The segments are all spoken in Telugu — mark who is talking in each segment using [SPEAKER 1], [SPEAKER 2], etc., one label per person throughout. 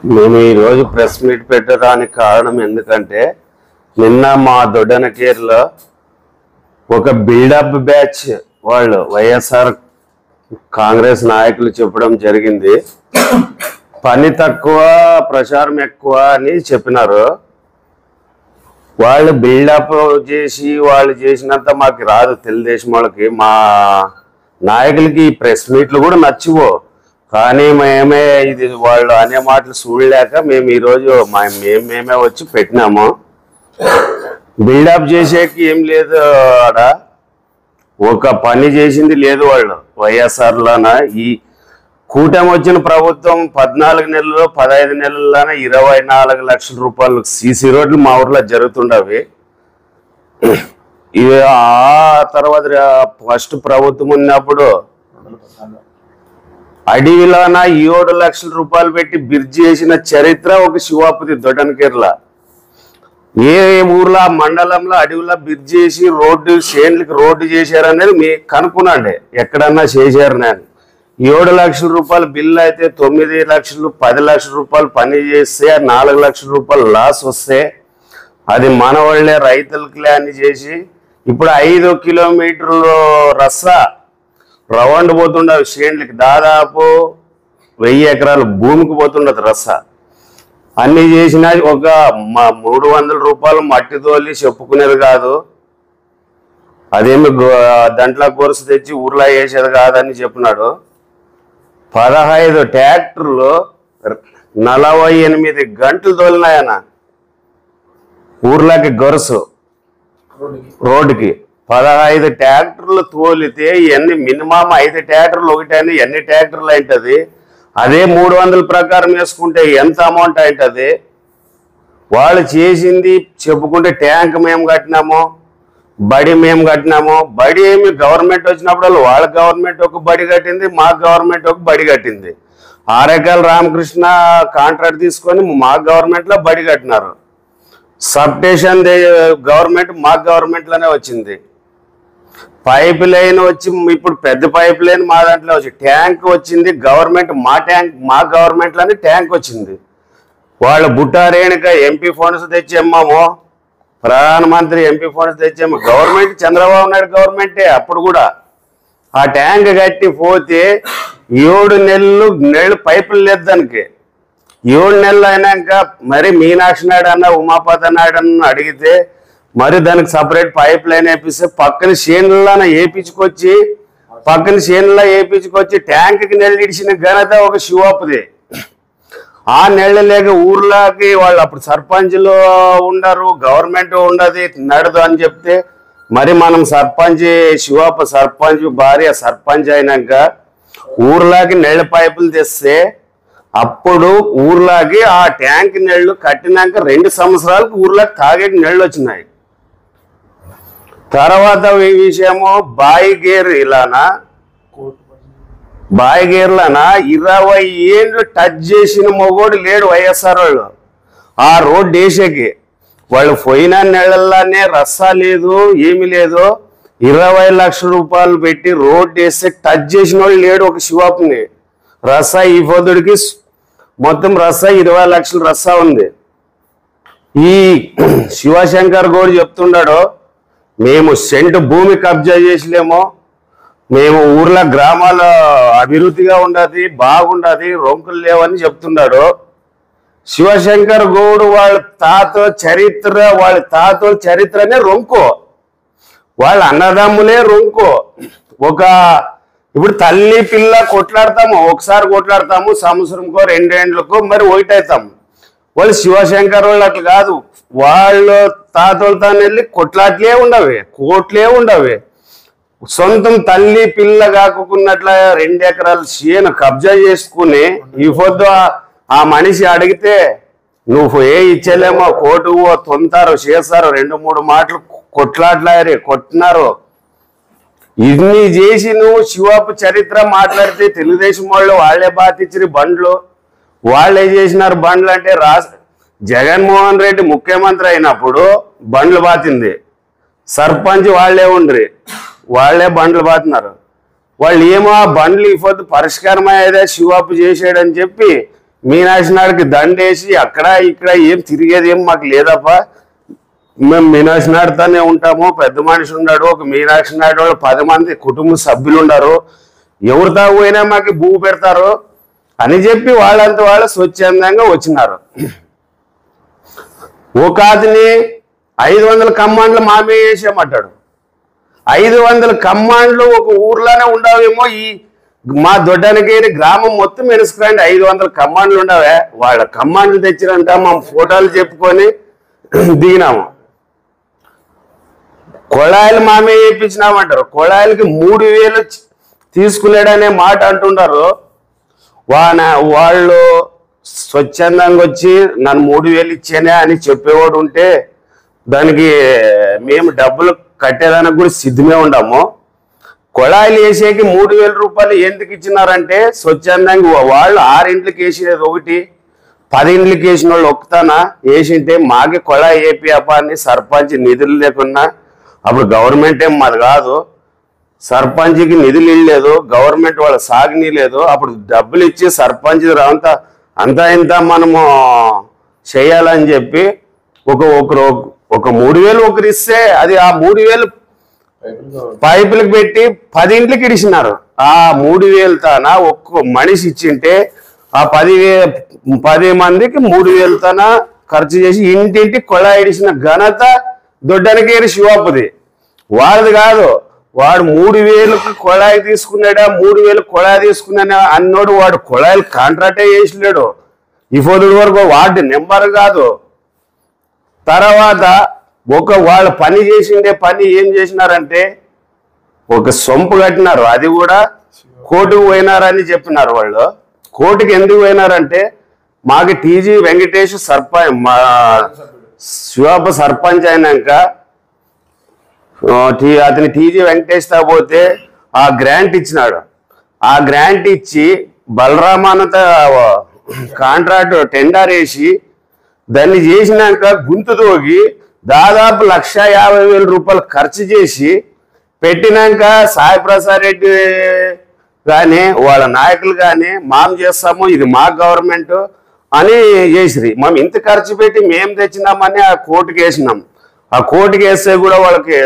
[SPEAKER 1] మేము ఈరోజు ప్రెస్ మీట్ పెట్టడానికి కారణం ఎందుకంటే నిన్న మా దొడ్డనకేరులో ఒక బిల్డప్ బ్యాచ్ వాళ్ళు వైఎస్ఆర్ కాంగ్రెస్ నాయకులు చెప్పడం జరిగింది. పని తక్కువ ప్రచారం ఎక్కువ అని చెప్పినారు. వాళ్ళు బిల్డప్ చేసి వాళ్ళు చేసినంత మాకు రాదు. తెలుగుదేశం వాళ్ళకి మా నాయకులకి ఈ ప్రెస్ మీట్లు కూడా నచ్చివో, కానీ మేమే ఇది వాళ్ళు అనే మాటలు చూడలేక మేము ఈరోజు మేమే వచ్చి పెట్టినాము. బిల్డప్ చేసేకి ఏం లేదు, ఆడ ఒక పని చేసింది లేదు. వాళ్ళు వైఎస్ఆర్లోన ఈ కూటమి వచ్చిన ప్రభుత్వం 14 నెలల్లో 15 నెలల్లోన 24 లక్షల రూపాయలు సీసీ రోడ్లు మా ఊర్లో జరుగుతుండవి. ఇవి ఆ తర్వాత ఫస్ట్ ప్రభుత్వం ఉన్నప్పుడు అడవిలోన 7 లక్షల రూపాయలు పెట్టి బ్రిడ్జి చేసిన చరిత్ర ఒక శివాపుది దొడ్డనకేర్ల. ఏ ఊర్లో మండలంలో అడవిలో బ్రిడ్జి చేసి రోడ్డు చేన్లకి రోడ్డు చేశారనేది మీ కనుక్కున్నాండి, ఎక్కడన్నా చేశారు. నేను 7 లక్షల రూపాయలు బిల్లు అయితే 9 లక్షలు 10 లక్షల రూపాయలు పని చేస్తే 4 లక్షల రూపాయలు లాస్ వస్తే అది మన వాళ్ళే రైతులకి అని చేసి ఇప్పుడు 5 కిలోమీటర్లు రస్సా రౌండ్ పోతుండవు చేన్లకి. దాదాపు 1000 ఎకరాలు భూమికి పోతుండదు రస్సా. అన్ని చేసినా ఒక 300 రూపాయలు మట్టి తోలి చెప్పుకునేది కాదు. అదేమి దాంట్లో కొరసు తెచ్చి ఊర్లో వేసేది కాదని చెప్పినాడు. 15 ట్రాక్టర్లు 48 గంటలు తోలినాయన ఊర్లోకి గొరుసు రోడ్డుకి. 15 ట్రాక్టర్లు తోలితే ఎన్ని మినిమం 5 ట్రాక్టర్లు ఒకటని ఎన్ని ట్రాక్టర్లు అవుతుంది? అదే 300 ప్రకారం వేసుకుంటే ఎంత అమౌంట్ అవుతుంది? వాళ్ళు చేసింది చెప్పుకుంటే ట్యాంక్ మేము కట్టినాము, బడి మేము కట్టినాము. బడి ఏమి గవర్నమెంట్ వచ్చినప్పుడు వాళ్ళ గవర్నమెంట్ ఒక బడి కట్టింది, మా గవర్నమెంట్ ఒక బడి కట్టింది. ఆరేకల్ రామకృష్ణ కాంట్రాక్ట్ తీసుకొని మా గవర్నమెంట్లో బడి కట్టినారు. సబ్ స్టేషన్ గవర్నమెంట్ మా గవర్నమెంట్లోనే వచ్చింది. పైప్ లైన్ వచ్చి ఇప్పుడు పెద్ద పైప్ లైన్ మా దాంట్లో వచ్చి ట్యాంక్ వచ్చింది గవర్నమెంట్, మా గవర్నమెంట్లోనే ట్యాంక్ వచ్చింది. వాళ్ళు బుట్టారేణిక ఎంపీ ఫండ్స్ తెచ్చేమ్మాము, ప్రధానమంత్రి ఎంపీ ఫండ్స్ తెచ్చాము. గవర్నమెంట్ చంద్రబాబు నాయుడు గవర్నమెంటే అప్పుడు కూడా. ఆ ట్యాంక్ కట్టి పోతే 7 నెలలు పైపులు లేదు దానికి. 7 నెలలు అయినాక మరి మీనాక్షి నాయుడు అన్న ఉమాపతి నాయుడు అన్న అడిగితే మరి దానికి సపరేట్ పైప్ లైన్ వేపిస్తే పక్కన చేనులను వేపించుకొచ్చి ట్యాంక్కి నెల్లు ఇడిచిన ఘనత ఒక శివాపుది. ఆ నెలలు లేక ఊర్లోకి వాళ్ళు అప్పుడు సర్పంచ్లు ఉండరు, గవర్నమెంట్ ఉండదు, నడదు అని చెప్తే మరి మనం శివాప సర్పంచ్ భార్య సర్పంచ్ అయినాక ఊర్లోకి నెళ్ళ పైపులు తెస్తే అప్పుడు ఊర్లోకి ఆ ట్యాంక్ నెళ్ళు కట్టినాక 2 సంవత్సరాలకు ఊర్లోకి తాగేటి నెళ్ళు వచ్చినాయి. తర్వాత ఈ విషయము బాయిగేర్లనా 20 ఏళ్ళు టచ్ చేసిన మొగోడు లేడు వైఎస్ఆర్ వాళ్ళు. ఆ రోడ్డు వేసేకి వాళ్ళు పోయిన నెలల్లోనే రస్సా లేదు, ఏమి లేదు. 20 లక్షల రూపాయలు పెట్టి రోడ్డు వేస్తే టచ్ చేసిన వాళ్ళు లేడు ఒక శివాపుని. రస్సా ఈ పొద్దుడికి మొత్తం రస్సా 20 లక్షల రస్సా ఉంది. ఈ శివశంకర్ గౌడ్ చెప్తున్నాడు, మేము సెంటు భూమి కబ్జా చేసిలేమో, మేము ఊర్లో గ్రామాల అభివృద్ధిగా ఉండదు, బాగుండదు, రొంకులు లేవని చెప్తున్నాడు. శివశంకర్ గౌడ్ వాళ్ళ తాతల చరిత్రనే రొంకు, వాళ్ళ అన్నదమ్ములే రొంకు. ఇప్పుడు తల్లి పిల్ల కొట్లాడతాము, ఒకసారి కొట్లాడతాము, సంవత్సరంకో 2 ఏండ్లకో మరి ఒకటవుతాము. వాళ్ళు శివశంకర్ వాళ్ళు అట్లా కాదు. వాళ్ళు తాతలతో వెళ్ళి కొట్లాట్లే ఉండవే, కోట్లే ఉండవే. సొంతం తల్లి పిల్ల కాకున్నట్ల 2 ఎకరాలు చేను కబ్జా చేసుకుని ఈ పొద్దు ఆ మనిషి అడిగితే నువ్వు ఇచ్చేలేమో కోటు తొంతారు చేస్తారు, 2-3 మాటలు కొట్టినారు. ఇన్ని చేసి నువ్వు శివాపు చరిత్ర మాట్లాడితే తెలుగుదేశం వాళ్ళు వాళ్ళే బాతిచ్చిన బండ్లు, వాళ్ళే చేసినారు బండ్లు. అంటే జగన్మోహన్ రెడ్డి ముఖ్యమంత్రి అయినప్పుడు బండ్లు బాతింది, సర్పంచ్ వాళ్ళే ఉండ్రి, వాళ్ళే బండ్లు బాతున్నారు. వాళ్ళు ఏమో ఆ బండ్లు ఈ పొద్దు పరిష్కారం అయ్యేదే శివాపు చేసాడని చెప్పి మీనాక్షి నాయుడికి దండేసి అక్కడ ఇక్కడ ఏం తిరిగేది ఏం మాకు లేదప్పా, మేము మీనాక్షి నాయుడుతోనే ఉంటాము, పెద్ద మనిషి ఉన్నాడు, ఒక మీనాక్షి నాయుడు వాళ్ళు 10 మంది కుటుంబ సభ్యులు ఉన్నారు, ఎవరితో పోయినా మాకు భూ పెడతారు అని చెప్పి వాళ్ళంతా వాళ్ళు స్వచ్ఛందంగా వచ్చినారు. ఒక అతని 500 కమాండ్లు మామే వేసామంటాడు. 500 కమాండ్లు ఒక ఊర్లోనే ఉండవేమో, ఈ మా దొడ్డనకేరి గ్రామం మొత్తం మెరుసుకురండి 500 కమాండ్లు ఉండవే. వాళ్ళ కమాండ్లు తెచ్చినంట మా ఫోటోలు చెప్పుకొని దిగినాము. కొళాయిలు మామే వేయించినామంటారు. కొళాయిలకి 3000 తీసుకున్నాడనే మాట అంటుంటారు. వాళ్ళు స్వచ్ఛందంగా వచ్చి నన్ను 3000 ఇచ్చానే అని చెప్పేవాడు ఉంటే దానికి మేము డబ్బులు కట్టేదానికి కూడా సిద్ధమే ఉండము. కొళాయిలు వేసేకి 3000 రూపాయలు ఎందుకు ఇచ్చినారంటే స్వచ్ఛందంగా వాళ్ళు 6 ఇంట్లకి వేసినది ఒకటి, 10 ఇంట్లకి వేసిన వాళ్ళు ఒక్కతానా వేసింటే మాకే కొళాయి ఏపీఎఫ్ అని సర్పంచ్ నిధులు లేకున్నా, అప్పుడు గవర్నమెంట్ ఏం మాది కాదు, సర్పంచ్కి నిధులు ఇవ్వలేదు, గవర్నమెంట్ వాళ్ళ సాగునీ లేదు, అప్పుడు డబ్బులు ఇచ్చి సర్పంచ్ అంతా ఇంత మనము చేయాలని చెప్పి ఒక 3000 ఒకరు ఇస్తే అది ఆ 3000 పైపులకు పెట్టి 10 ఇంట్లకి ఇడిచినారు. ఆ 3000 తాన ఒక్క మనిషి ఇచ్చింటే ఆ 10 మందికి 3000 తాన ఖర్చు చేసి ఇంటింటి కొళాయి ఇడిచిన ఘనత దొడ్డనకేరి శివాపుది, వాడిది కాదు. వాడు 3000కి కొళాయి తీసుకున్నాడా, 3000 కొళాయి తీసుకున్నా అన్నోడు వాడు కొళాయిలు కాంట్రాక్టే చేసినాడు. ఈ పొద్దు వరకు వార్డు నెంబర్ కాదు. తర్వాత వాళ్ళ పని చేసిండే పని ఏం చేసినారంటే ఒక సొంపు కట్టినారు, అది కూడా కోర్టుకు పోయినారని చెప్పినారు. వాళ్ళు కోర్టుకి ఎందుకు పోయినారంటే మాకు టీజీ వెంకటేష్ మా శివాప సర్పంచ్ అయినాక అతని టీజీ వెంకటేష్ తో పోతే ఆ గ్రాంట్ ఇచ్చినాడు. ఆ గ్రాంట్ ఇచ్చి బలరామానంద కాంట్రాక్ట్ టెండర్ వేసి దాన్ని చేసినాక గుంతు తోగి దాదాపు 1,50,000 రూపాయలు ఖర్చు చేసి పెట్టినాక సాయి ప్రసాద్ రెడ్డి కానీ వాళ్ళ నాయకులు కానీ మాం చేస్తాము, ఇది మా గవర్నమెంట్ అని చేసిరి. మేము ఇంత ఖర్చు పెట్టి మేము తెచ్చినామని ఆ కోర్టుకి వేసినాం. ఆ కోర్టుకి వేస్తే కూడా వాళ్ళకి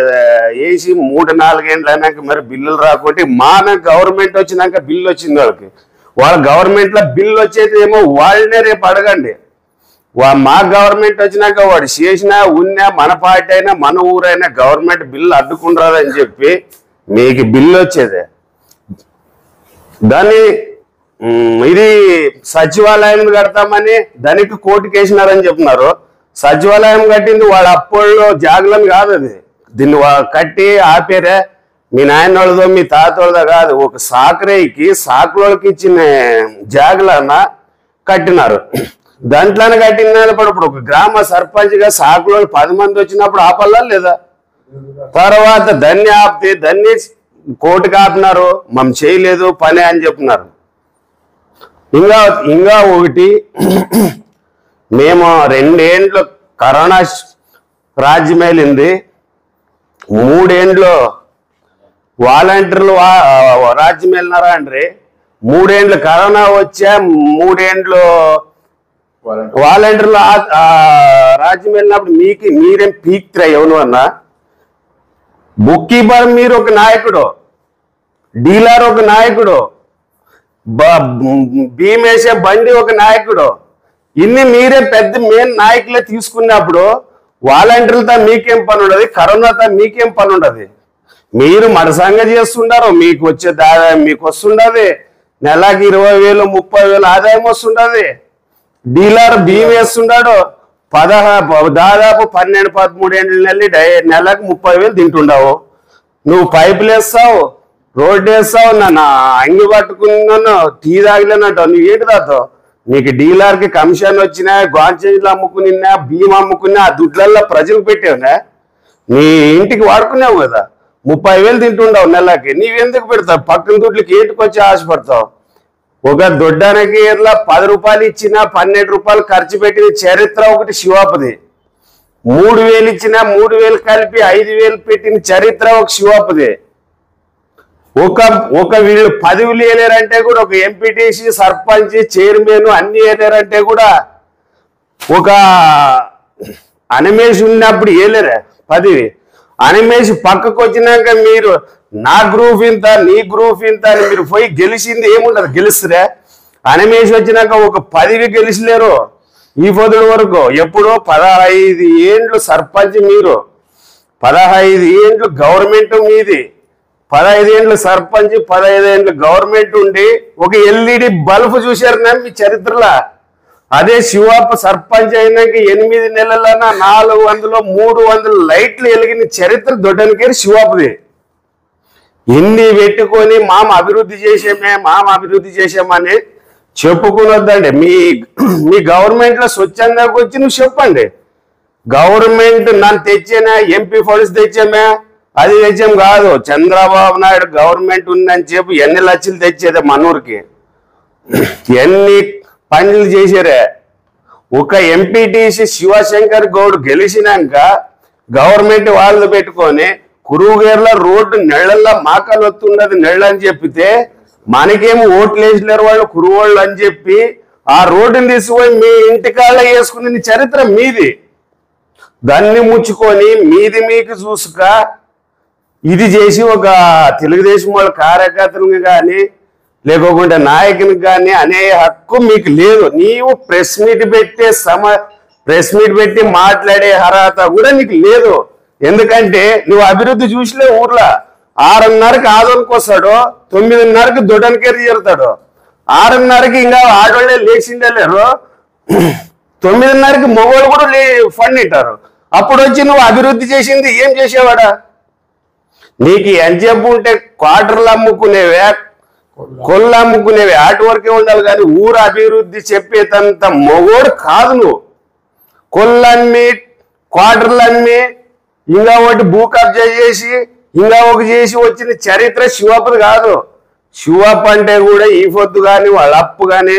[SPEAKER 1] వేసి 3-4 ఏళ్ళు అయినాక మరి బిల్లులు రాకుంటే గవర్నమెంట్ వచ్చినాక బిల్లు వచ్చింది వాళ్ళకి. వాళ్ళ గవర్నమెంట్లో బిల్లు వచ్చేది ఏమో వాళ్ళనే రేపు అడగండి. మా గవర్నమెంట్ వచ్చినాక వాడు చేసినా ఉన్నా మన పార్టీ అయినా మన ఊరైనా గవర్నమెంట్ బిల్లు అడ్డుకుంటారని చెప్పి మీకు బిల్లు వచ్చేదే. దాన్ని ఇది సచివాలయం కడతామని దానికి కోర్టుకి వేసినారని చెప్తున్నారు. సచివాలయం కట్టింది వాళ్ళ అప్పుడు జాగులని కాదు, అది దీన్ని కట్టి ఆపేరే మీ నాయన వాళ్ళదో మీ తాత వాళ్ళదో కాదు, ఒక సాకరేకి సాకులోకి ఇచ్చిన జాగులన్న కట్టినారు. దాంట్లోనే కట్టినప్పుడు ఇప్పుడు ఒక గ్రామ సర్పంచ్గా సాకులో 10 మంది వచ్చినప్పుడు ఆపల్లా లేదా? తర్వాత దాన్ని ఆపితే దాన్ని కోర్టుకు ఆపినారు, మనం చేయలేదు పని అని చెప్తున్నారు. ఇంకా ఒకటి, మేము 2 ఏండ్లు కరోనా రాజ్యమేలింది, 3 ఏండ్లు వాలంటీర్లు రాజ్యమేలినారా అండి. 3 ఏండ్లు కరోనా వచ్చా, 3 ఏండ్లు వాలంటీర్లు రాజ్యం వెళ్ళినప్పుడు మీరేం పీక్తిరా ఎవరు అన్నా? బుక్ కీపర్ మీరు ఒక నాయకుడు, డీలర్ ఒక నాయకుడు, భీమేసే బండి ఒక నాయకుడు, ఇన్ని మీరే పెద్ద మెయిన్ నాయకులే తీసుకున్నప్పుడు వాలంటీర్లతో మీకేం పని ఉండదు, కరోనాతో మీకేం పని ఉండదు. మీరు మడసంగా చేస్తుండారు, మీకు వచ్చే మీకు వస్తుండదు, నెలకి 20,000 30,000 ఆదాయం వస్తుండదు. డీలర్ భీమ్ వేస్తున్నాడు, దాదాపు 12-13 ఏళ్ళు నెలకు 30,000 తింటుండవు. నువ్వు పైపులు వేస్తావు, రోడ్డు వేస్తావు, నన్ను అంగి పట్టుకున్నాను, టీ తాగలేనట్టు. నువ్వు ఏంటి తాతో? నీకు డీలర్కి కమిషన్ వచ్చినా, గాంచేజీలు అమ్ముకున్నా, భీమ్ అమ్ముకున్నా, ఆ దుడ్లల్లో ప్రజలు పెట్టావునా, నీ ఇంటికి వాడుకున్నావు కదా. 30,000 తింటుండవు నెలకి, నీవెందుకు పెడతావు? పక్కన దుడ్లకి ఏంటికొచ్చి ఆశపడతావు? ఒక దొడ్డానికి ఇట్లా 10 రూపాయలు ఇచ్చినా 12 రూపాయలు ఖర్చు పెట్టిన చరిత్ర ఒకటి శివాపుది. 3,000 ఇచ్చినా 3,000 కలిపి 5,000 పెట్టిన చరిత్ర ఒక శివాపుది. ఒక వీళ్ళు పదవులు వేయలేరంటే కూడా, ఒక ఎంపీటీసీ సర్పంచ్ చైర్మన్ అన్ని వేయలేరంటే కూడా, ఒక అనిమేష్ ఉన్నప్పుడు వేయలేరా పదవి? అనిమేష్ పక్కకు వచ్చినాక మీరు నా గ్రూప్ ఇంత నీ గ్రూప్ ఇంత అని మీరు పోయి గెలిచింది ఏముండదు, గెలుస్తురా? అనిమేష్ వచ్చినాక ఒక పదవి గెలిచలేరు ఈ పొద్దుడు వరకు. ఎప్పుడో 15 ఏండ్లు సర్పంచ్ మీరు, 15 ఏండ్లు గవర్నమెంట్ మీది, 15 ఏండ్లు సర్పంచ్, 15 ఏండ్లు గవర్నమెంట్ ఉండి ఒక ఎల్ఈడి బల్బ్ చూశారు నా మీ చరిత్రలో. అదే శివప్ప సర్పంచ్ అయినాక 8 నెలలన 400 300 లైట్లు వెలిగిన చరిత్ర దొడ్డనికేరి శివప్పది. ఇన్ని పెట్టుకొని అభివృద్ధి చేసామని చెప్పుకునొద్దండి. మీ గవర్నమెంట్లో స్వచ్ఛందంగా వచ్చి నువ్వు చెప్పండి. గవర్నమెంట్ నన్ను తెచ్చానా, ఎంపీ ఫండ్స్ తెచ్చామే, అది తెచ్చాం కాదు. చంద్రబాబు నాయుడు గవర్నమెంట్ ఉందని చెప్పి ఎన్ని లక్షలు తెచ్చేదే మనూరికి, ఎన్ని పనులు చేశారే. ఒక ఎంపీటీసీ శివశంకర్ గౌడ్ గెలిచినాక గవర్నమెంట్ వాళ్ళు పెట్టుకొని కురుగేర్ల రోడ్డు నెళ్లల్లో మాకలు వస్తుండదు నెళ్ళని చెప్పితే మనకేమో ఓట్లు వేసలేరు వాళ్ళు కురువాళ్ళు అని చెప్పి ఆ రోడ్డుని తీసుకుపోయి మీ ఇంటికాళ్ళ వేసుకునే చరిత్ర మీది. దాన్ని ముచ్చుకొని మీది మీకు చూసుక ఇది చేసి ఒక తెలుగుదేశం వాళ్ళ కార్యకర్తలకు కానీ లేకోకుండా నాయకునికి కానీ అనే హక్కు మీకు లేదు. నీవు ప్రెస్ మీట్ పెట్టి మాట్లాడే అర్హత కూడా నీకు లేదు. ఎందుకంటే నువ్వు అభివృద్ధి చూసిలే. ఊర్లో 6:30కి ఆదోనికి వస్తాడు, 9:30కి దొడ్డనికేరి చేరుతాడు, 6:30కి ఇంకా ఆడోళ్ళే లేచిండే లేరు, 9:30కి మొగోళ్ళు కూడా ఫండ్ ఇట్టారు. అప్పుడు వచ్చి నువ్వు అభివృద్ధి చేసింది ఏం చేసేవాడా? నీకు ఎంతసేపు ఉంటే క్వార్టర్లు అమ్ముకునేవే, కొళ్ళు అమ్ముకునేవి, ఆటి వరకే ఉండాలి. కానీ ఊరు అభివృద్ధి చెప్పేటంత మొగోడు కాదు నువ్వు. కొళ్ళమ్మి క్వార్టర్లు అమ్మి ఇంకా ఒకటి భూ కబ్జా చేసి ఇంకా ఒక చేసి వచ్చిన చరిత్ర శివప్పది కాదు. శివప్ప అంటే కూడా ఈ పొద్దు కానీ వాళ్ళ అప్పు కానీ,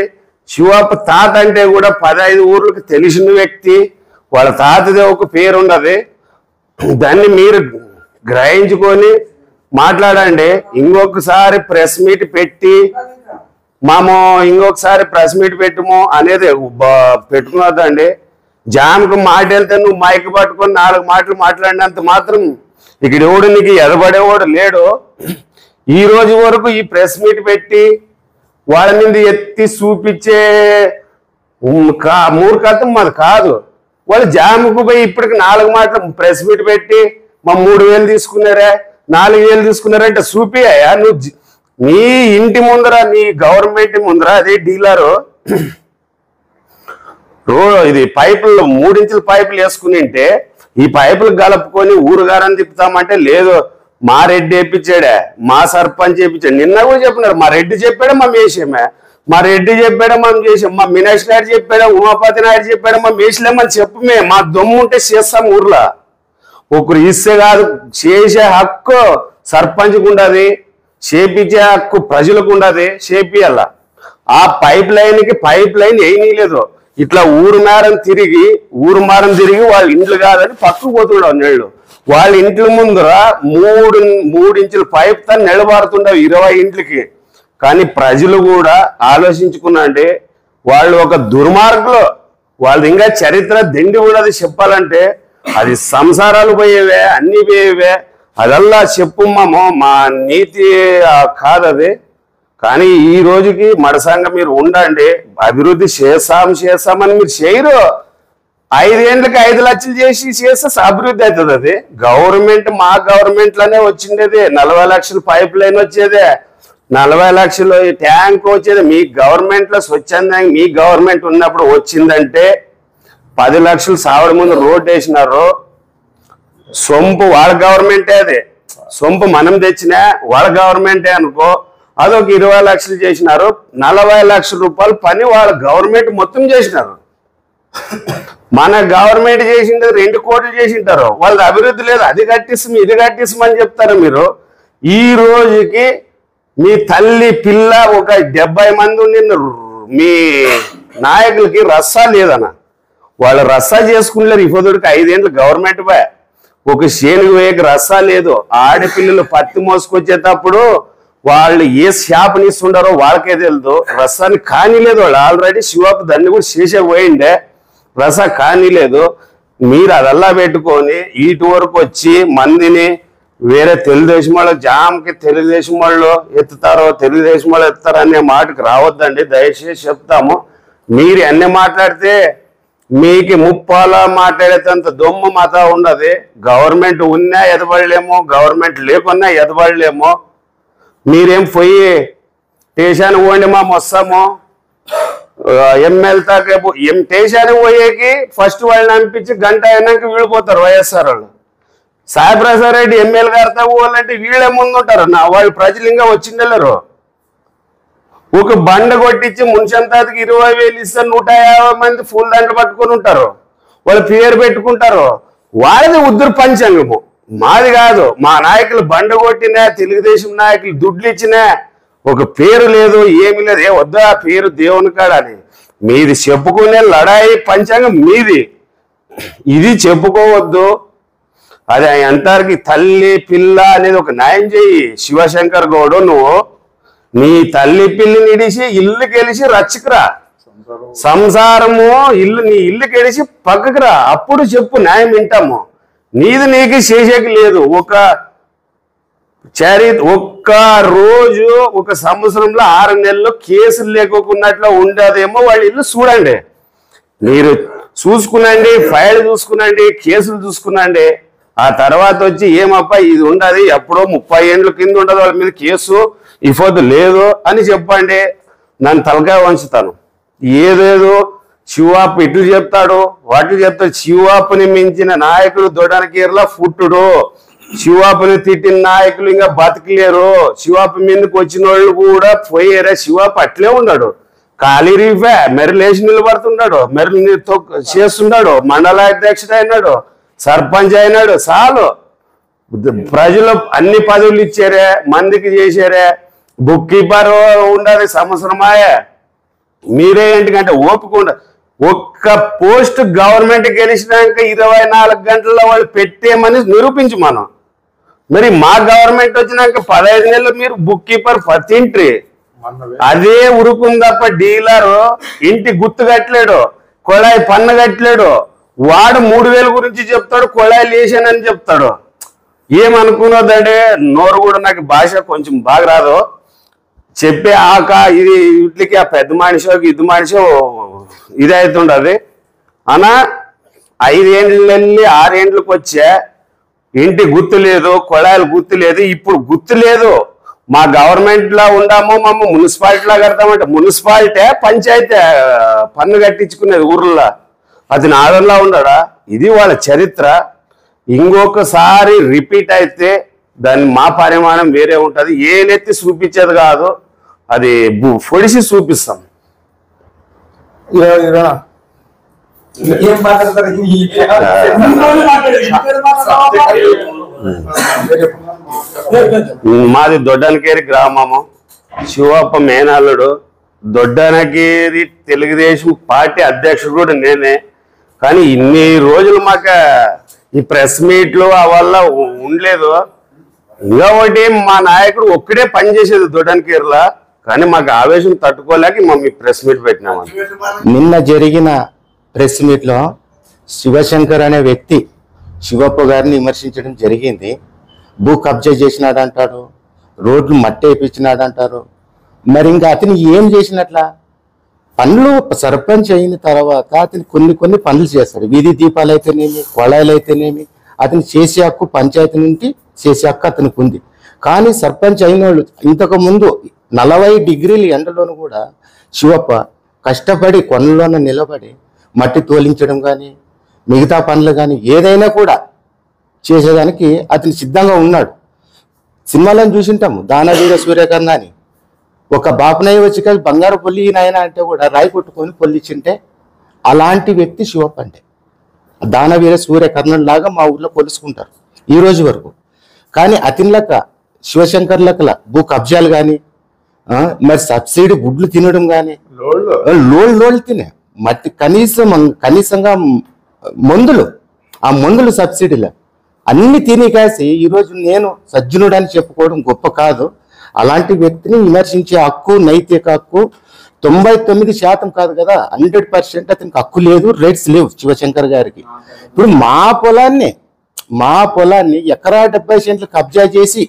[SPEAKER 1] శివప్ప తాత అంటే కూడా 15 ఊర్లకు తెలిసిన వ్యక్తి. వాళ్ళ తాతదే ఒక పేరు ఉండదు. దాన్ని మీరు గ్రహించుకొని మాట్లాడండి. ఇంకొకసారి ప్రెస్ మీట్ పెట్టి ఇంకొకసారి ప్రెస్ మీట్ పెట్టుమో అనేది పెట్టుకున్నదండి. జాన్కు మాట వెళ్తే నువ్వు మైక్ పట్టుకొని 4 మాటలు మాట్లాడినంత మాత్రం ఇక్కడ ఎవడు నీకు ఎదబడేవాడు లేడు. ఈ రోజు వరకు ఈ ప్రెస్ మీట్ పెట్టి వాళ్ళ మీద ఎత్తి చూపించే మూర్ఖత్వం మాది కాదు. వాళ్ళు జాముకు పోయి ఇప్పటికి 4 మాటలు ప్రెస్ మీట్ పెట్టి 3,000 తీసుకున్నారా 4,000 తీసుకున్నారంటే చూపియ్యా. నువ్వు నీ ఇంటి ముందర నీ గవర్నమెంట్ ముందర అదే డీలరు ఇది పైపులు 3 ఇంచుల పైపులు వేసుకునింటే ఈ పైపులు కలుపుకొని ఊరుగారని తిప్పుతామంటే లేదు. మా రెడ్డి వేయించాడే, మా సర్పంచ్ వేయించాడు. నిన్న కూడా చెప్పినారు మా రెడ్డి చెప్పాడే మా వేసామే, మా రెడ్డి చెప్పాడే మనం చేసాం, మా మీనాక్షి నాయుడు చెప్పాడే, ఉమాపతి నాయుడు చెప్పాడే మా వేసలేమని చెప్పమే. మా దమ్ము ఉంటే చేస్తాం. ఊర్లో ఒకరు ఇస్తే కాదు, చేసే హక్కు సర్పంచ్కి ఉండదు, చేపించే హక్కు ప్రజలకు ఉండదు, చేపియాల. ఆ పైప్ లైన్కి పైప్ లైన్ వేయనీయలేదు. ఇట్లా ఊరు మారం తిరిగి వాళ్ళ ఇండ్లు కాదని పక్కకు పోతుండవు నీళ్లు. వాళ్ళ ఇంట్ల ముందర 3 ఇంచుల పైప్ తో నిలబడుతుండవు 20 ఇంట్లకి. కానీ ప్రజలు కూడా ఆలోచించుకున్నాండి, వాళ్ళు ఒక దుర్మార్గులు. వాళ్ళది ఇంకా చరిత్ర దిండి ఉన్నది చెప్పాలంటే. అది సంసారాలు పోయేవే, అన్ని పోయేవే. అదల్లా చెప్పుమ్మామో మా నీతి కాదది. కానీ ఈ రోజుకి మడసంగా మీరు ఉండండి. అభివృద్ధి చేస్తామని మీరు చేయరు. 5 ఏళ్ళకి 5 లక్షలు చేస్తే అభివృద్ధి అవుతుంది. అది గవర్నమెంట్ మా గవర్నమెంట్లోనే వచ్చిండేది. 40 లక్షలు పైప్ లైన్ వచ్చేదే, 40 లక్షలు ట్యాంక్ వచ్చేది. మీ గవర్నమెంట్లో స్వచ్ఛందంగా మీ గవర్నమెంట్ ఉన్నప్పుడు వచ్చిందంటే 10 లక్షలు సావడ ముందు రోడ్డు వేసినారు. సొంపు వాళ్ళ గవర్నమెంటే, అది సొంపు మనం తెచ్చినా వాళ్ళ గవర్నమెంటే అనుకో. అదొక 20 లక్షలు చేసినారు. 40 లక్షల రూపాయలు పని వాళ్ళ గవర్నమెంట్ మొత్తం చేసినారు. మన గవర్నమెంట్ చేసింది 2 కోట్లు చేసింటారు. వాళ్ళది అభివృద్ధి లేదు. అది కట్టిస్తాం ఇది కట్టిస్తామని చెప్తారు మీరు. ఈ రోజుకి మీ తల్లి పిల్ల ఒక 70 మంది ఉండి మీ నాయకులకి రస్సా లేదన్న. వాళ్ళు రస్సా చేసుకునేలేరు. ఈ పొద్దుడికి 5 ఏళ్ళు గవర్నమెంట్ ఒక శేనుగు వేయక రస్సా లేదు. ఆడపిల్లలు పత్తి మోసుకొచ్చేటప్పుడు వాళ్ళు ఏ శాపని ఇస్తుండారో వాళ్ళకే తెలియదు. రసాన్ని కానీలేదు వాళ్ళు. ఆల్రెడీ శివపు దాన్ని కూడా చేసే పోయిండే, రస కానీలేదు. మీరు అదల్లా పెట్టుకొని ఇటు వరకు వచ్చి మందిని వేరే తెలుగుదేశం వాళ్ళు జామ్కి తెలుగుదేశం వాళ్ళు ఎత్తుతారో తెలుగుదేశం వాళ్ళు ఎత్తుతారో అనే మాటకు రావద్దండి, దయచేసి చెప్తాము. మీరు అన్నీ మాట్లాడితే మీకు ముప్పాలా మాట్లాడేంత దొమ్ము మాత ఉండదు. గవర్నమెంట్ ఉన్నా ఎదబడలేమో, గవర్నమెంట్ లేకున్నా ఎదబడలేమో. మీరేం పోయి స్టేషన్ పోండి మా వస్తాము, ఎమ్మెల్యే రేపు స్టేషన్ పోయేకి ఫస్ట్ వాళ్ళని అనిపించి గంట అయినాక వీళ్ళిపోతారు వైఎస్ఆర్ వాళ్ళు. సాయిప్రసాద్ రెడ్డి ఎమ్మెల్యే గారితో పోవాలంటే వీళ్ళే ముందు ఉంటారు. వాళ్ళు ప్రజలు ఇంకా వచ్చిండలేరు. ఒక బండ కొట్టించి మున్సంతాకి 20,000 ఇస్తే 150 మంది ఫుల్ దండ పట్టుకొని ఉంటారు. వాళ్ళు పేరు పెట్టుకుంటారు. వాళ్ళది ఉద్దురు పంచాంగము, మాది కాదు. మా నాయకులు బండ కొట్టినా, తెలుగుదేశం నాయకులు దుడ్లు ఇచ్చినా ఒక పేరు లేదు, ఏమి లేదు. వద్దా పేరు దేవుని కాడని మీది చెప్పుకునే లడాయి పంచాంగం మీది, ఇది చెప్పుకోవద్దు. అది అంటారికి తల్లి పిల్ల అనేది ఒక న్యాయం చెయ్యి. శివశంకర్ గౌడ్, నువ్వు నీ తల్లి పిల్లిని ఇడిసి ఇల్లు గెలిచి రచ్చికరా, సంసారము ఇల్లు నీ ఇల్లు గెలిచి పక్కకురా, అప్పుడు చెప్పు న్యాయం వింటాము. నీది నీకు చేసేకి లేదు. ఒక్క రోజు ఒక సంవత్సరంలో 6 నెలలు కేసులు లేకోకున్నట్లు ఉండదేమో వాళ్ళ ఇల్లు చూడండి. మీరు చూసుకునండి, ఫైల్ చూసుకునండి, కేసులు చూసుకునండి. ఆ తర్వాత వచ్చి ఏమప్పా ఇది ఉండదు, ఎప్పుడో 30 ఏళ్ళ కింద ఉండదు వాళ్ళ మీద కేసు, ఇఫోదు లేదు అని చెప్పండి. నన్ను తలకాయ వంచుతాను. ఏదేదో శివాపు ఇట్లు చెప్తాడు, వాటిని చెప్తాడు. శివాపుని మించిన నాయకుడు దొడనకీరలా పుట్టుడు. శివాపుని తిట్టిన నాయకులు ఇంకా బతకలేరు. శివాపు మీదకి వచ్చిన వాళ్ళు కూడా పోయారా. శివాపు అట్లే ఉన్నాడు, ఖాళీ రీఫే మెరలేసి నిలబడుతున్నాడు, చేస్తున్నాడు. మండల అధ్యక్షుడు అయినాడు, సర్పంచ్ అయినాడు. చాలు, ప్రజలు అన్ని పదవులు ఇచ్చారే, మందికి చేశారే. బుక్ కీపర్ ఉండదు సంవత్సరమాయే. మీరే ఏంటికంటే ఓపుకుండా ఒక్క పోస్ట్ గవర్నమెంట్ గెలిచినాక 24 గంటల్లో వాళ్ళు పెట్టేమని నిరూపించు మనం. మరి మా గవర్నమెంట్ వచ్చినాక 15 నెలలు మీరు బుక్ కీపర్ తింట్రి. అదే ఉరుకుంది తప్ప డీలరు ఇంటి గుర్తు కట్టలేడు, కొళాయి పన్ను కట్టలేడు. వాడు 3,000 గురించి చెప్తాడు, కొళాయి లేచానని చెప్తాడు. ఏమనుకున్నదంటే నోరు కూడా నాకు భాష కొంచెం బాగా రాదు. చెప్పే ఇది వీటికి ఆ పెద్ద మనిషో ఇది మనిషో ఇది అవుతుండదు అనా. 5 ఏళ్ళు వెళ్ళి 6 ఏళ్ళకి వచ్చే ఇంటి గుర్తు లేదు, కొళాయిలు గుర్తు లేదు. ఇప్పుడు గుర్తు లేదు. మా గవర్నమెంట్ లా ఉండాము, మమ్మ మున్సిపాలిటీలా కడతామంటే మున్సిపాలిటీ పంచాయతీ పన్ను కట్టించుకునేది ఊర్లో. అది నాదల్లా ఉండడా? ఇది వాళ్ళ చరిత్ర. ఇంకొకసారి రిపీట్ అయితే దాన్ని మా పరిమాణం వేరే ఉంటుంది. ఏనెత్తి చూపించేది కాదు, అది పొడిసి చూపిస్తాం. మాది దొడ్డనకేరి గ్రామము. శివప్ప మేనల్లుడు. దొడ్డనకేరి తెలుగుదేశం పార్టీ అధ్యక్షుడు కూడా నేనే. కానీ ఇన్ని రోజులు మాకు ఈ ప్రెస్ మీట్లు వల్ల ఉండలేదు. ఇంకా ఒకటి మా నాయకుడు ఒక్కడే పనిచేసేది దొడ్డనకేరిలా. కానీ మాకు ఆవేశం తట్టుకోలేక మేము ప్రెస్ మీట్ పెట్టినాము.
[SPEAKER 2] నిన్న జరిగిన ప్రెస్ మీట్లో శివశంకర్ అనే వ్యక్తి శివప్ప గారిని విమర్శించడం జరిగింది. భూ కబ్జా చేసినాడంటాడు, రోడ్లు మట్టి వేయించినాడంటారు. మరి ఇంకా అతను ఏం చేసినట్లా? పనులు సర్పంచ్ అయిన తర్వాత అతను కొన్ని పనులు చేస్తాడు. వీధి దీపాలు అయితేనేమి, కొళాయిలు అయితేనేమి, అతను చేసే హక్కు పంచాయతీ నుండి చేసే హక్కు అతనికి ఉంది. కానీ సర్పంచ్ అయిన వాళ్ళు ఇంతకు ముందు 40 డిగ్రీల ఎండలోనూ కూడా శివప్ప కష్టపడి కొనలోనే నిలబడి మట్టి తోలించడం కానీ మిగతా పనులు కానీ ఏదైనా కూడా చేసేదానికి అతను సిద్ధంగా ఉన్నాడు. సినిమాలను చూసింటాము, దానవీర సూర్యకర్ణ అని. ఒక బాపనయ్య వచ్చి కలిసి బంగారు పొల్లి నాయన అంటే కూడా రాయి కొట్టుకొని పొల్లిచ్చింటే అలాంటి వ్యక్తి శివప్ప అంటే. దానవీర సూర్యకర్ణన్ లాగా మా ఊర్లో కొలుసుకుంటారు ఈ రోజు వరకు. కానీ అతని లెక్క శివశంకర్ లెక్కల భూ కబ్జాలు కానీ, మరి సబ్సిడీ గుడ్లు తినడం కానీ, లోళ్ళు తినే మట్టి కనీసంగా మందులు, ఆ మందులు సబ్సిడీలు అన్ని తిని కాసి ఈరోజు నేను సజ్జనుడని చెప్పుకోవడం గొప్ప కాదు. అలాంటి వ్యక్తిని విమర్శించే హక్కు, నైతిక హక్కు 99% కాదు కదా, 100% అతనికి హక్కు లేదు, రైట్స్ లేవు శివశంకర్ గారికి. ఇప్పుడు మా పొలాన్ని ఎకరా 70 సెంట్లు కబ్జా చేసి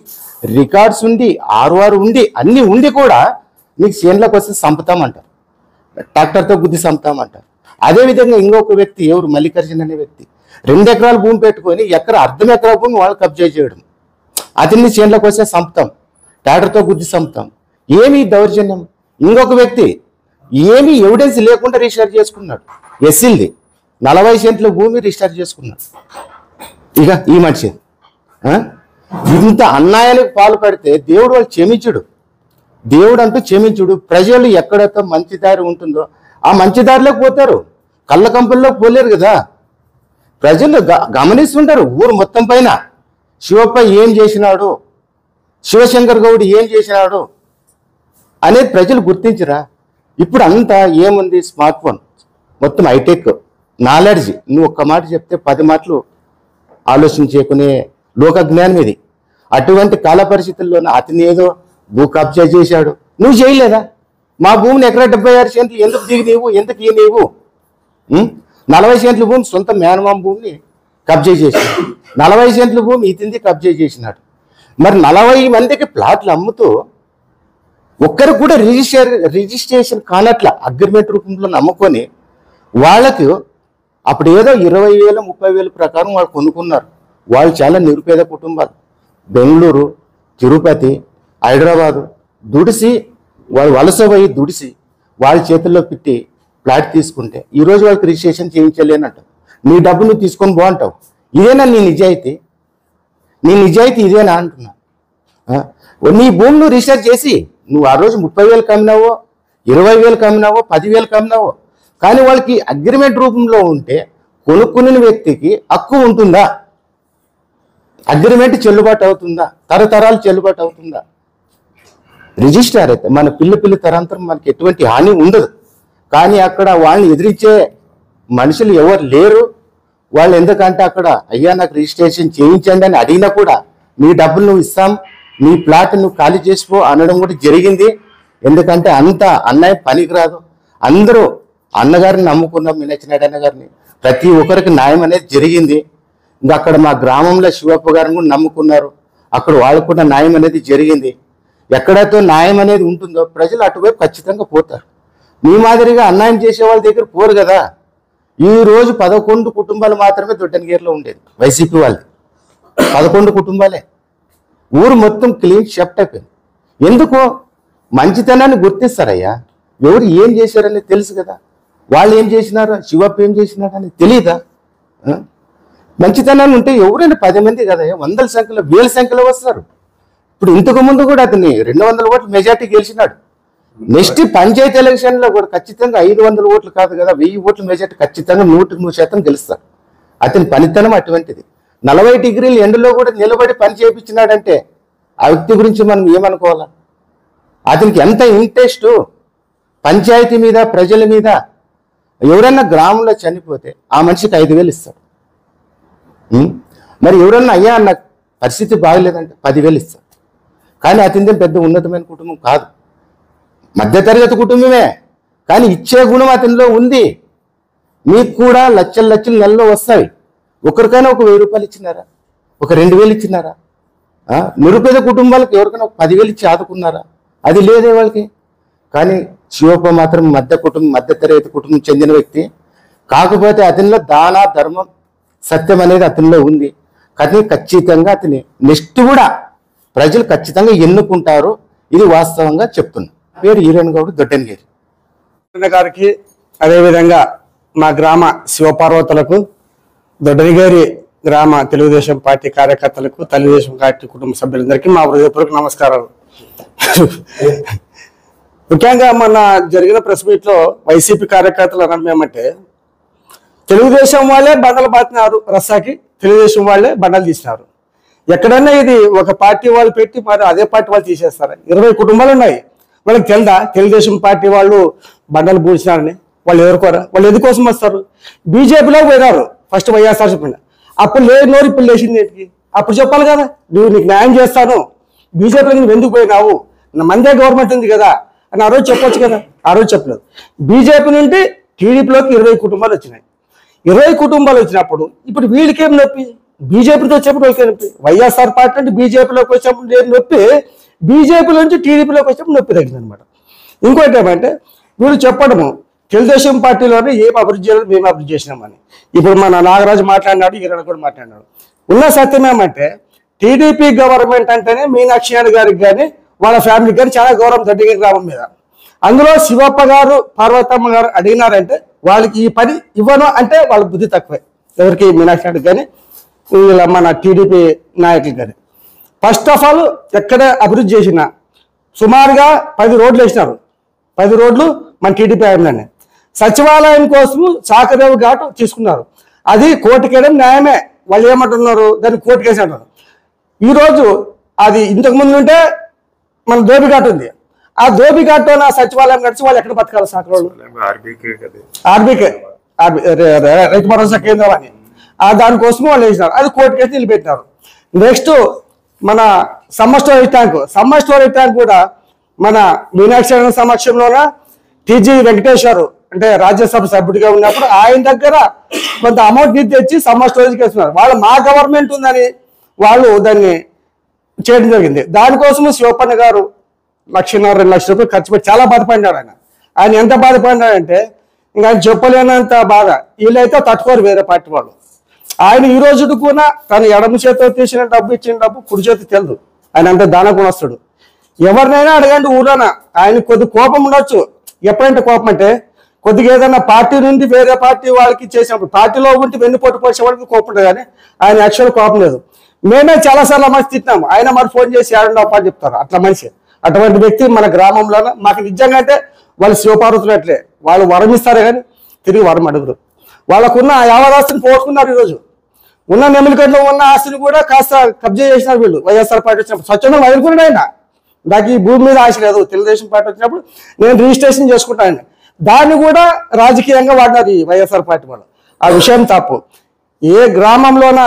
[SPEAKER 2] రికార్డ్స్ ఉండి ఆర్ఆర్ ఉండి అన్ని ఉండి కూడా మీకు చేనులకు వస్తే చంపుతామంటారు, ట్రాక్టర్తో గుద్ది చంపుతామంటారు. అదేవిధంగా ఇంకొక వ్యక్తి ఎవరు, మల్లికార్జున్ అనే వ్యక్తి 2 ఎకరాల భూమి పెట్టుకొని అర్ధం ఎకరా భూమి వాళ్ళు కబ్జా చేయడం, అతన్ని చేనులకు వస్తే చంపుతాం, ట్రాక్టర్తో గుద్ది చంపుతాం. ఏమి దౌర్జన్యం? ఇంకొక వ్యక్తి ఏమి ఎవిడెన్స్ లేకుండా రిజిస్టర్ చేసుకున్నాడు, ఎస్సీల్ది 40 సెంట్ల భూమి రిజిస్టర్ చేసుకున్నాడు. ఇక ఈ మనిషి ఇంత అన్యాయానికి పాల్పడితే దేవుడు వాళ్ళు క్షమించుడు, దేవుడు అంటూ క్షమించుడు. ప్రజలు ఎక్కడైతే మంచి దారి ఉంటుందో ఆ మంచి దారిలోకి పోతారు, కళ్ళ కంపల్లోకి పోలేరు కదా. ప్రజలు గమనిస్తుంటారు ఊరు మొత్తం పైన శివప్ప ఏం చేసినాడు, శివశంకర్ గౌడ్ ఏం చేసినాడు అనేది ప్రజలు గుర్తించరా? ఇప్పుడు అంతా ఏముంది, స్మార్ట్ ఫోన్, మొత్తం హైటెక్ నాలెడ్జ్. నువ్వు ఒక్క మాట చెప్తే 10 మాటలు ఆలోచించేకునే లోక జ్ఞానం ఇది. అటువంటి కాల పరిస్థితుల్లోనే అతను ఏదో భూ కబ్జా చేశాడు, నువ్వు చేయలేదా? మా భూమిని ఎకరా 76 సెంట్లు ఎందుకు దిగి నీవు, ఎందుకు ఈ నీవు 40 సెంట్ల భూమి సొంత మేనమామ భూమిని కబ్జా చేసినాడు, 40 సెంట్ల భూమి ఇతనిది కబ్జా చేసినాడు. మరి 40 మందికి ప్లాట్లు అమ్ముతూ ఒక్కరు కూడా రిజిస్ట్రేషన్ కానట్ల అగ్రిమెంట్ రూపంలో నమ్ముకొని వాళ్ళకు అప్పుడు ఏదో 20,000 30,000 ప్రకారం వాళ్ళు కొనుక్కున్నారు. వాళ్ళు చాలా నిరుపేద కుటుంబాలు, బెంగళూరు, తిరుపతి, హైదరాబాదు దుడిసి వాళ్ళు వలస పోయి దుడిసి వాళ్ళ చేతుల్లో పెట్టి ప్లాట్ తీసుకుంటే ఈరోజు వాళ్ళకి రిజిస్ట్రేషన్ చేయించలేనంట. నీ డబ్బు నువ్వు తీసుకొని బాగుంటావు. ఇదేనా నీ నిజాయితీ? నీ నిజాయితీ ఇదేనా అంటున్నా. నీ భూమి నువ్వు రిజిస్టర్ చేసి నువ్వు ఆ రోజు 30,000 కమ్మినావో, 20,000 కమ్మినావో, 10,000 కమ్మినావో, కానీ వాళ్ళకి అగ్రిమెంట్ రూపంలో ఉంటే కొనుక్కునే వ్యక్తికి హక్కు ఉంటుందా? అగ్రిమెంట్ చెల్లుబాటు అవుతుందా? తరతరాలు చెల్లుబాటు అవుతుందా? రిజిస్టర్ అయితే మన పిల్లి తరంతరం మనకి ఎటువంటి హాని ఉండదు. కానీ అక్కడ వాళ్ళని ఎదిరించే మనుషులు ఎవరు లేరు. వాళ్ళు ఎందుకంటే అక్కడ అయ్యా నాకు రిజిస్ట్రేషన్ చేయించండి అని అడిగినా కూడా నీ డబ్బులు నువ్వు ఇస్తాం, నీ ప్లాట్ నువ్వు ఖాళీ చేసుకో అనడం కూడా జరిగింది. ఎందుకంటే అంత అన్యాయం పనికిరాదు. అందరూ అన్నగారిని నమ్ముకున్నాం, మీనాక్షి అన్న గారిని, ప్రతి ఒక్కరికి న్యాయం అనేది జరిగింది. ఇంకా అక్కడ మా గ్రామంలో శివప్ప గారిని కూడా నమ్ముకున్నారు, అక్కడ వాళ్ళకు కూడా న్యాయం అనేది జరిగింది. ఎక్కడైతే న్యాయం అనేది ఉంటుందో ప్రజలు అటువైపు ఖచ్చితంగా పోతారు. మీ మాదిరిగా అన్యాయం చేసే వాళ్ళ దగ్గర పోరు కదా. ఈ రోజు 11 కుటుంబాలు మాత్రమే దొడ్డనగిరిలో ఉండేది, వైసీపీ వాళ్ళది 11 కుటుంబాలే. ఊరు మొత్తం క్లీన్ షెఫ్ట్ అయిపోయింది. ఎందుకు? మంచితనాన్ని గుర్తిస్తారయ్యా. ఎవరు ఏం చేశారని తెలుసు కదా. వాళ్ళు ఏం చేసినారు, శివప్ప ఏం చేసినారని తెలియదా? మంచితనాన్ని ఉంటే ఎవరైనా 10 మంది కదయ్యా, 100ల సంఖ్యలో 1000 సంఖ్యలో వస్తారు. ఇప్పుడు ఇంతకు ముందు కూడా అతన్ని 200 ఓట్లు మెజార్టీ గెలిచినాడు. నెక్స్ట్ పంచాయతీ ఎలక్షన్ లో కూడా ఖచ్చితంగా 500 ఓట్లు కాదు కదా, 1000 ఓట్ల మెజార్టీ ఖచ్చితంగా 100% గెలుస్తారు. అతని పనితనం అటువంటిది. 40 డిగ్రీల ఎండలో కూడా నిలబడి పని చేయించినాడంటే ఆ వ్యక్తి గురించి మనం ఏమనుకోవాలా? అతనికి ఎంత ఇంట్రెస్ట్ పంచాయతీ మీద, ప్రజల మీద. ఎవరన్నా గ్రామంలో చనిపోతే ఆ మనిషికి 5,000 ఇస్తాడు. మరి ఎవరన్నా అయ్యా నాకు పరిస్థితి బాగలేదంటే 10,000 ఇస్తాడు. కానీ అతనిదే పెద్ద ఉన్నతమైన కుటుంబం కాదు, మధ్యతరగతి కుటుంబమే. కానీ ఇచ్చే గుణం అతనిలో ఉంది. మీకు కూడా లక్షలు నెలలో వస్తాయి. ఒకరికైనా ఒక 1000 రూపాయలు ఇచ్చినారా? ఒక 2,000 ఇచ్చినారా? నిరుపేద కుటుంబాలకు ఎవరికైనా ఒక 10,000 ఇచ్చి ఆదుకున్నారా? అది లేదే వాళ్ళకి. కానీ శివప్ప మాత్రం మధ్యతరగతి కుటుంబం చెందిన వ్యక్తి. కాకపోతే అతనిలో దాన ధర్మం సత్యం అనేది అతనిలో ఉంది. కానీ ఖచ్చితంగా అతని నెక్స్ట్ కూడా ప్రజలు ఖచ్చితంగా ఎన్నుకుంటారు. ఇది వాస్తవంగా చెప్తున్నా. పేరు ఈరన్ గౌడ్, దొడ్డనగిరి
[SPEAKER 3] గారికి, అదేవిధంగా మా గ్రామ శివపార్వతులకు, దొడ్డనగిరి గ్రామ తెలుగుదేశం పార్టీ కార్యకర్తలకు, తెలుగుదేశం పార్టీ కుటుంబ సభ్యులందరికీ మా హృదయపూర్వక నమస్కారాలు. ముఖ్యంగా మన జరిగిన ప్రెస్ మీట్ లో వైసీపీ కార్యకర్తలు అన్నది ఏమంటే, తెలుగుదేశం వాళ్ళే బండలు బాతినారు రస్సాకి, తెలుగుదేశం వాళ్ళే బండలు తీసినారు. ఎక్కడన్నా ఇది ఒక పార్టీ వాళ్ళు పెట్టి మరి అదే పార్టీ వాళ్ళు తీసేస్తారు. 20 కుటుంబాలు ఉన్నాయి. వాళ్ళకి తెలుదా తెలుగుదేశం పార్టీ వాళ్ళు బండలు పూడ్చినారని? వాళ్ళు ఎవరుకోరా? వాళ్ళు ఎందుకోసం వస్తారు? బీజేపీలో పోయినారు ఫస్ట్, వైఎస్ఆర్ చెప్పండి. అప్పుడు నోరు ఇప్పుడు లేచింది ఏంటికి? అప్పుడు చెప్పాలి కదా, నువ్వు నీకు న్యాయం చేస్తాను, బీజేపీలో నువ్వు ఎందుకు పోయినావు, మందే గవర్నమెంట్ ఉంది కదా అని ఆ రోజు చెప్పొచ్చు కదా, ఆ రోజు చెప్పలేదు. బీజేపీ నుండి టీడీపీలోకి 20 కుటుంబాలు వచ్చినాయి. 20 కుటుంబాలు వచ్చినప్పుడు ఇప్పుడు వీళ్ళకేం నొప్పి? బీజేపీతో వచ్చేప్పుడు వాళ్ళకి నొప్పి. వైఎస్ఆర్ పార్టీ నుండి బీజేపీలోకి వచ్చినప్పుడు లేని నొప్పి బీజేపీ నుంచి టీడీపీలోకి వచ్చినప్పుడు నొప్పి తగ్గిందనమాట. ఇంకోటి ఏమంటే వీళ్ళు చెప్పడము తెలుగుదేశం పార్టీలోనే ఏం అభివృద్ధి చేయాలో మేము అభివృద్ధి చేసినామని. ఇప్పుడు మన నాగరాజు మాట్లాడినాడు, ఈరణ కూడా మాట్లాడినాడు. ఉన్న సత్యం ఏమంటే టీడీపీ గవర్నమెంట్ అంటేనే మీనాక్షి నాయుడు గారికి కానీ వాళ్ళ ఫ్యామిలీకి కానీ చాలా గౌరవం దొడ్డిగిరి గ్రామం మీద. అందులో శివప్ప గారు పార్వతమ్మ గారు అడిగినారంటే వాళ్ళకి ఈ పని ఇవ్వను అంటే వాళ్ళ బుద్ధి తక్కువే. ఎవరికి? మీనాక్షి నాయుడు కానీ వీళ్ళ మన టీడీపీ నాయకులు కానీ. ఫస్ట్ ఆఫ్ ఆల్ ఎక్కడ అభివృద్ధి చేసినా సుమారుగా 10 రోడ్లు వేసినారు. 10 రోడ్లు మన టీడీపీ ఆయననే. సచివాలయం కోసం సాకరేవు ఘాటు తీసుకున్నారు. అది కోర్టుకేయడం న్యాయమే. వాళ్ళు ఏమంటున్నారు? దాన్ని కోర్టుకేసి అంటారు. ఈరోజు అది ఇంతకుముందు ఉంటే మన ధోబిఘాట్ ఉంది. ఆ ధోబిఘాట్ నా సచివాలయం కడిచి వాళ్ళు ఎక్కడ బతకాలి? సాకరోళ్ళు ఆర్బీకే రైతు భరోసా కేంద్రం అని దానికోసం వాళ్ళు వేసినారు. అది కోర్టుకేసి నిలబెట్టినారు. నెక్స్ట్ మన సమ్మర్ స్టోరేజ్ ట్యాంక్ కూడా మన మీనాక్షి సమక్షంలోన టీజీ వెంకటేశ్వర్ అంటే రాజ్యసభ సభ్యుడిగా ఉన్నప్పుడు ఆయన దగ్గర కొంత అమౌంట్ తెచ్చి సమ్మర్ స్టోరేజ్కి వేస్తున్నారు. వాళ్ళు మా గవర్నమెంట్ ఉందని వాళ్ళు దాన్ని చేయడం జరిగింది. దానికోసం శివప్పన్న గారు 1.5 లక్ష రూపాయలు ఖర్చు పెట్టి చాలా బాధపడినాడు. ఆయన ఎంత బాధపడినాడంటే ఇంకా ఆయన చెప్పలేనంత బాధ. వీళ్ళైతే తట్టుకోరు వేరే పార్టీ వాళ్ళు. ఆయన ఈ రోజు కూడా తన ఎడమ చేతితో తీసిన డబ్బు ఇచ్చిన డబ్బు కుడి చేతి తెలియదు. ఆయన అంత దాన గుణస్తుడు. ఎవరినైనా అడగండి ఊరోన ఆయన కొద్ది కోపం ఉండొచ్చు. ఎప్పుడంటే కోపం అంటే కొద్దిగా ఏదైనా పార్టీ నుండి వేరే పార్టీ వాళ్ళకి చేసినప్పుడు పార్టీలో ఉంటే వెన్నుపోటు పోసే వాళ్ళకి కోపం ఉంటుంది, కానీ ఆయన యాక్చువల్ కోపం లేదు. మేమే చాలాసార్లు మనిషి తిట్టినాము. ఆయన మరి ఫోన్ చేసి ఏడున్నావు అని చెప్తారు. అట్లా మనిషి. అటువంటి వ్యక్తి మన గ్రామంలోనే మాకు నిజంగా అంటే వాళ్ళు శివపార్వతులు అట్లే. వాళ్ళు వరం ఇస్తారే కానీ తిరిగి వరం అడుగురు. వాళ్ళకున్న యావదాస్తిని పోగొట్టుకున్నారు. ఈరోజు ఉన్న నెమిలికట్లో ఉన్న ఆస్తిని కూడా కాస్త కబ్జా చేసినారు వీళ్ళు. వైఎస్ఆర్ పార్టీ వచ్చినప్పుడు స్వచ్ఛంగా వదులుకున్నాడు ఆయన. నాకు ఈ భూమి మీద ఆశ లేదు. తెలుగుదేశం పార్టీ వచ్చినప్పుడు నేను రిజిస్ట్రేషన్ చేసుకుంటాను. దాన్ని కూడా రాజకీయంగా వాడినారు ఈ వైఎస్ఆర్ పార్టీ వాళ్ళు. ఆ విషయం తప్పు. ఏ గ్రామంలోన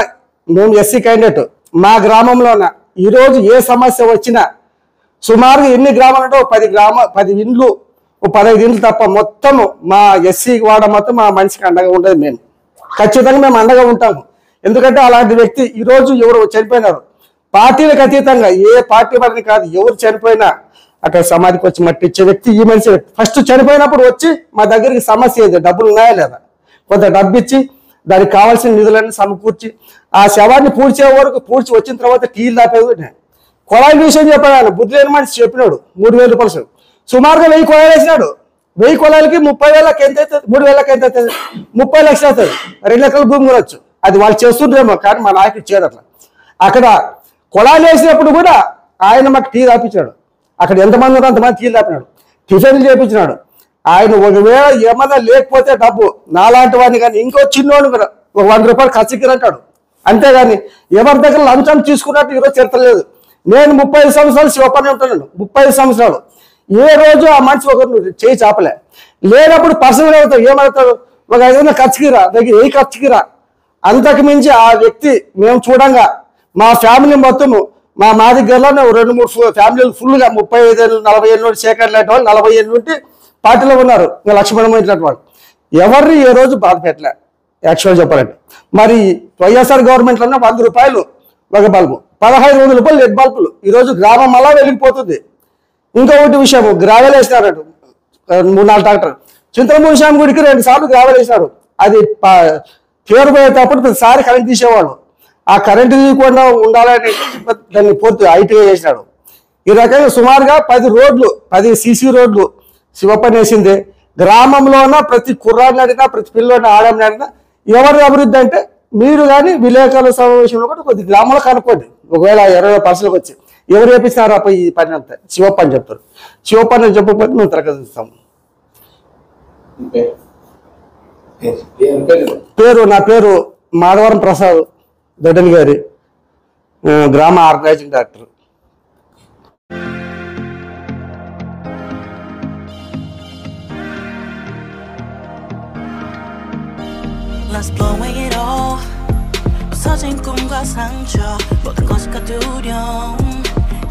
[SPEAKER 3] మేము ఎస్సీ క్యాండిడేట్ మా గ్రామంలోన ఈరోజు ఏ సమస్య వచ్చినా సుమారుగా ఎన్ని గ్రామాలంటే 10 ఇండ్లు 15 ఇండ్లు తప్ప మొత్తం మా ఎస్సీ వాడ మొత్తం మా మనిషికి అండగా ఉండదు. మేము ఖచ్చితంగా మేము అండగా ఉంటాము. ఎందుకంటే అలాంటి వ్యక్తి ఈరోజు ఎవరు చనిపోయినారు పార్టీలకు అతీతంగా ఏ పార్టీ వారిని కాదు, ఎవరు చనిపోయినా అక్కడ సమాధికి వచ్చి మట్టి ఇచ్చే వ్యక్తి ఈ మనిషి. ఫస్ట్ చనిపోయినప్పుడు వచ్చి మా దగ్గరికి సమస్య ఏది, డబ్బులు ఉన్నాయా లేదా, కొంత డబ్బు ఇచ్చి దానికి కావాల్సిన నిధులన్నీ సమకూర్చి ఆ శవాన్ని పూడ్చే వరకు పూడ్చి వచ్చిన తర్వాత టీలు దాపేది. కొలాయి విషయం చెప్పాడు ఆయన. బుద్ధి లేని మనిషి చెప్పినాడు. 3,000 రూపాయలు సుమారుగా 1000 కొలాయిలు వేసినాడు. 1000 కొలాయిలకి 30,000కి ఎంత అవుతుంది? 3,000కి ఎంత అవుతుంది? 30 లక్షలు అవుతుంది. 2 ఎకరాల భూమి కొనవచ్చు. అది వాళ్ళు చేస్తుండ్రేమో, కానీ మా నాయకుడు చేయడు అట్లా. అక్కడ కొలాయిలు వేసినప్పుడు కూడా ఆయన మాకు టీ దాపించాడు. అక్కడ ఎంతమంది ఉన్నారో అంతమంది టీ దాపినాడు. టిఫిన్లు చేయించినాడు. ఆయన ఒకవేళ ఏమన్నా లేకపోతే డబ్బు నాలాంటి వాడిని కానీ ఇంకో చిన్నోడు కూడా 100 రూపాయలు ఖర్చుకి అంటాడు. అంతేగాని ఎవరి దగ్గర లంచం తీసుకున్నట్టు ఈరోజు చర్చలేదు. నేను 35 సంవత్సరాలు శివపని ఉంటున్నాను. 35 సంవత్సరాలు ఏ రోజు ఆ మనిషి ఒకరు చేయి చాపలే. లేనప్పుడు పర్సనల్ అవుతాడు. ఏమవుతాడు? ఒక 500 ఖర్చుకిరా దగ్గర ఏ ఖర్చుకిరా. అంతకు మించి ఆ వ్యక్తి మేము చూడంగా మా ఫ్యామిలీ మొత్తము మా దగ్గరలోనే 2-3 ఫ్యామిలీలు ఫుల్గా 35 ఏళ్ళు 40 ఏళ్ళు శేఖర్ లాంటి వాళ్ళు 40 ఏళ్ళ నుండి పార్టీలో ఉన్నారు. ఇంకా లక్ష్మణ్ ఇట్లాంటి వాళ్ళు ఎవరిని ఏ రోజు బాధ పెట్టలే యాక్చువల్ చెప్పాలంటే. మరి వైఎస్ఆర్ గవర్నమెంట్లోనే 100 రూపాయలు ఒక బల్బు, 1,500 రూపాయలు లెడ్ బల్బులు ఈరోజు గ్రామం అలా వెలిగిపోతుంది. ఇంకొకటి విషయం, గ్రావెల్ వేసినారు 3-4 ట్రాక్టర్. చింతలమూడి శ్యామ్ గుడికి 2 సార్లు గ్రావెల్ వేసినారు. అది పేరుపోయేటప్పుడు ప్రతిసారి కరెంట్ తీసేవాళ్ళు. ఆ కరెంటు తీయకుండా ఉండాలని దాన్ని పూర్తి ఐటీగా చేసినాడు. ఈ రకంగా సుమారుగా 10 రోడ్లు 10 సీసీ రోడ్లు శివప్పని వేసింది. గ్రామంలోన ప్రతి కుర్రాడిని అడిగినా ప్రతి పిల్లోని ఆడని అడిగినా ఎవరి అభివృద్ధి అంటే మీరు కానీ విలేకరుల సమావేశంలో కూడా కొద్ది గ్రామంలో కనుక్కోండి. ఒకవేళ 20% వచ్చి ఎవరు వేపించినారు అప్ప ఈ పని అంతా శివప్ప అని చెప్తారు. శివప్ప అని చెప్పకపోతే మేము తరగతిస్తాము. నా పేరు మాధవరం ప్రసాద్ దొడ్డని గారి, గ్రామ organizing director.
[SPEAKER 4] Let's blow away it all. 부서진 꿈과 상처 모든 것이 두려움.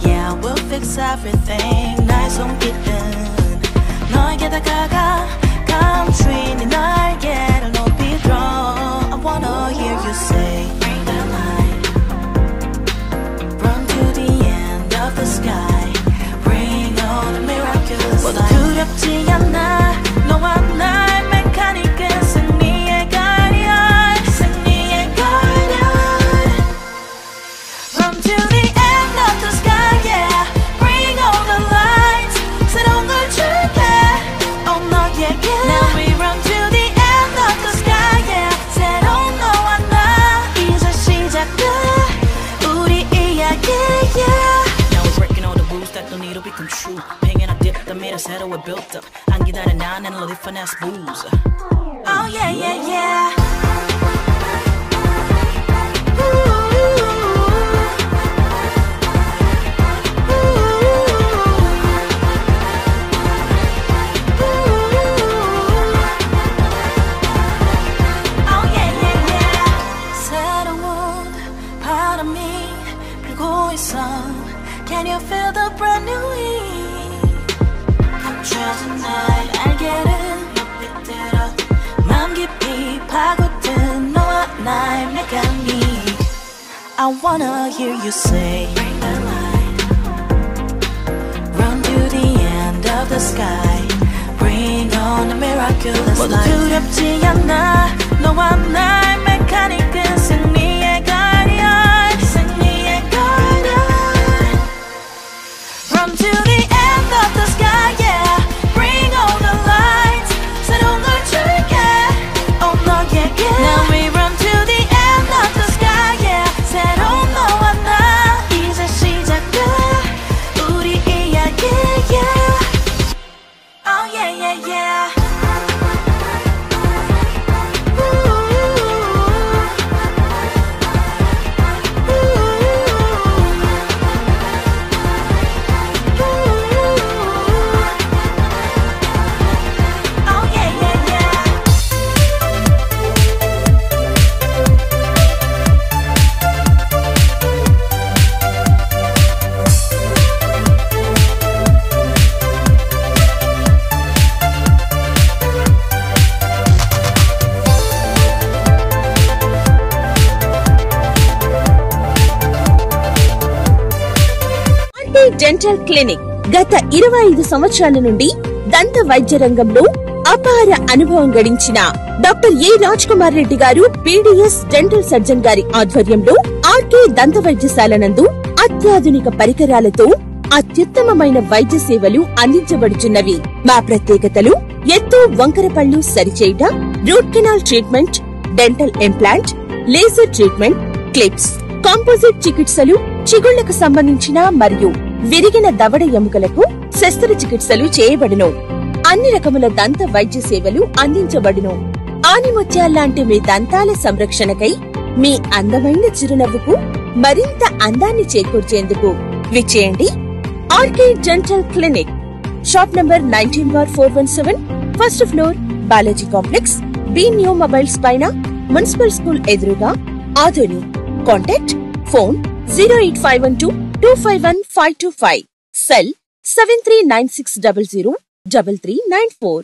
[SPEAKER 4] Yeah, we'll fix everything. Nice on kitchen. 너에게 다가가 감추인 날개를 높이 들어. I wanna hear you say bring the light. Run to the end of the sky. Bring all the miraculous light. 모두 두렵지 않아. 너와 나의 메카닉은 승리의 guardian. 승리의 guardian. Run to the end of the sky, yeah. Bring all the lights. 새로운 걸 줄게. Oh, 너에게. Now we run to the end of the sky, yeah. 새로운 너와 나 이제 시작돼. 우리 이야기, yeah. Now we're breaking all the rules that don't need to become true. Pinging a dip, the made us settle, we're built up. 안 기다려 난 and live finesse booze. Oh yeah, yeah, yeah. Can you feel the brand new heat? Just tonight 알게를 높이 들어 맘 깊이 파고든 너와 나의 메카닉. I wanna hear you say bring the light. Run to the end of the sky. Bring on the miraculous light. 모두 두렵지 않아. 너와 나의 메카닉은 승리의 guardian. 승리의 guardian. Run to the end of the sky, yeah. Bring all the lights. 새로운 걸 줄게. Oh, 너에게. Now we run to the end of the sky, yeah. 새로운 너와 나 이제 시작돼. 우리 이야기, yeah. Oh, yeah, yeah, yeah.
[SPEAKER 5] Dental clinic గత 25 సంవత్సరాల నుండి దంత వైద్య రంగంలో అపార అనుభవం గడించిన డాక్టర్ ఏ రాజ్ కుమార్ రెడ్డి గారు పీడీఎస్ డెంటల్ సర్జన్ గారి ఆధ్వర్యంలో ఆర్కే దంత వైద్యశాల నందు అత్యాధునిక పరికరాలతో అత్యుత్తమమైన వైద్య సేవలు అందించబడుచున్నవి. మా ప్రత్యేకతలు ఎత్తు వంకర పళ్ళు సరిచేయుట, root canal treatment, dental implant, laser treatment, clips, composite చికిత్సలు, చిగుళ్లకు సంబంధించిన మరియు విరిగిన దవడ ఎముకలకు శస్త్రచికిత్సలు చేయబడును. అన్ని రకముల దంత వైద్య సేవలు అందించబడును. ఆనిముత్యాల్లాంటి మీ దంతాల సంరక్షణకై మీ అందమైన చిరునవ్వుకు మరింత అందాన్ని చేకూర్చేందుకు విచ్చేయండి RK dental clinic. Shop number 19/417, first floor, Balaji complex, B new mobiles పైన, మున్సిపల్ స్కూల్ ఎదురుగా, ఆదోని. Contact phone 08512251525, cell 7396003394.